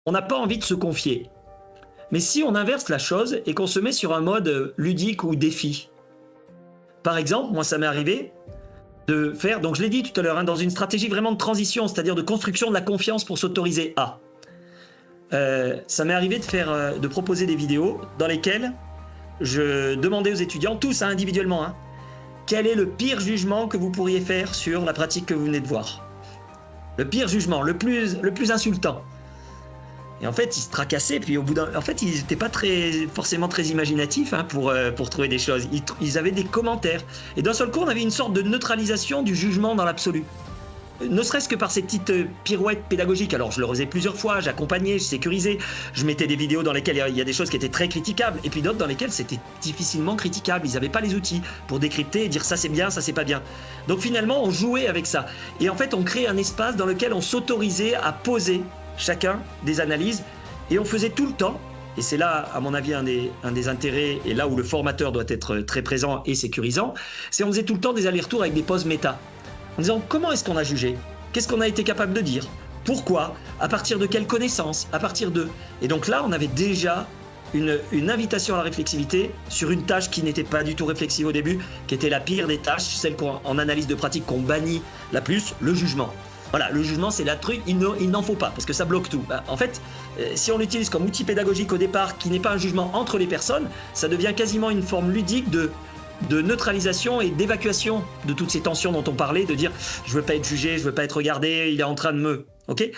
on n'a pas envie de se confier. Mais si on inverse la chose et qu'on se met sur un mode ludique ou défi. Par exemple, moi ça m'est arrivé de faire, donc je l'ai dit tout à l'heure, hein, dans une stratégie vraiment de transition, c'est-à-dire de construction de la confiance pour s'autoriser à. Ça m'est arrivé de proposer des vidéos dans lesquelles je demandais aux étudiants, tous hein, individuellement, hein, quel est le pire jugement que vous pourriez faire sur la pratique que vous venez de voir. Le pire jugement, le plus insultant. Et en fait, ils se tracassaient, puis au bout d'un... En fait, ils n'étaient pas forcément très imaginatifs hein, pour trouver des choses. Ils avaient des commentaires. Et d'un seul coup, on avait une sorte de neutralisation du jugement dans l'absolu. Ne serait-ce que par ces petites pirouettes pédagogiques. Alors, je le faisais plusieurs fois, j'accompagnais, je sécurisais, je mettais des vidéos dans lesquelles il y a des choses qui étaient très critiquables, et puis d'autres dans lesquelles c'était difficilement critiquable. Ils n'avaient pas les outils pour décrypter et dire ça c'est bien, ça c'est pas bien. Donc finalement, on jouait avec ça. Et en fait, on créait un espace dans lequel on s'autorisait à poser chacun des analyses, et on faisait tout le temps, et c'est là, à mon avis, un des intérêts, et là où le formateur doit être très présent et sécurisant, c'est on faisait tout le temps des allers-retours avec des pauses méta. En disant comment est-ce qu'on a jugé? Qu'est-ce qu'on a été capable de dire? Pourquoi? À partir de quelles connaissances? À partir de... Et donc là, on avait déjà une invitation à la réflexivité sur une tâche qui n'était pas du tout réflexive au début, qui était la pire des tâches, celle en analyse de pratique qu'on bannit la plus, le jugement. Voilà, le jugement, c'est la truc, il n'en faut pas, parce que ça bloque tout. En fait, si on l'utilise comme outil pédagogique au départ, qui n'est pas un jugement entre les personnes, ça devient quasiment une forme ludique de neutralisation et d'évacuation de toutes ces tensions dont on parlait, de dire je veux pas être jugé, je veux pas être regardé, il est en train de me... Ok ?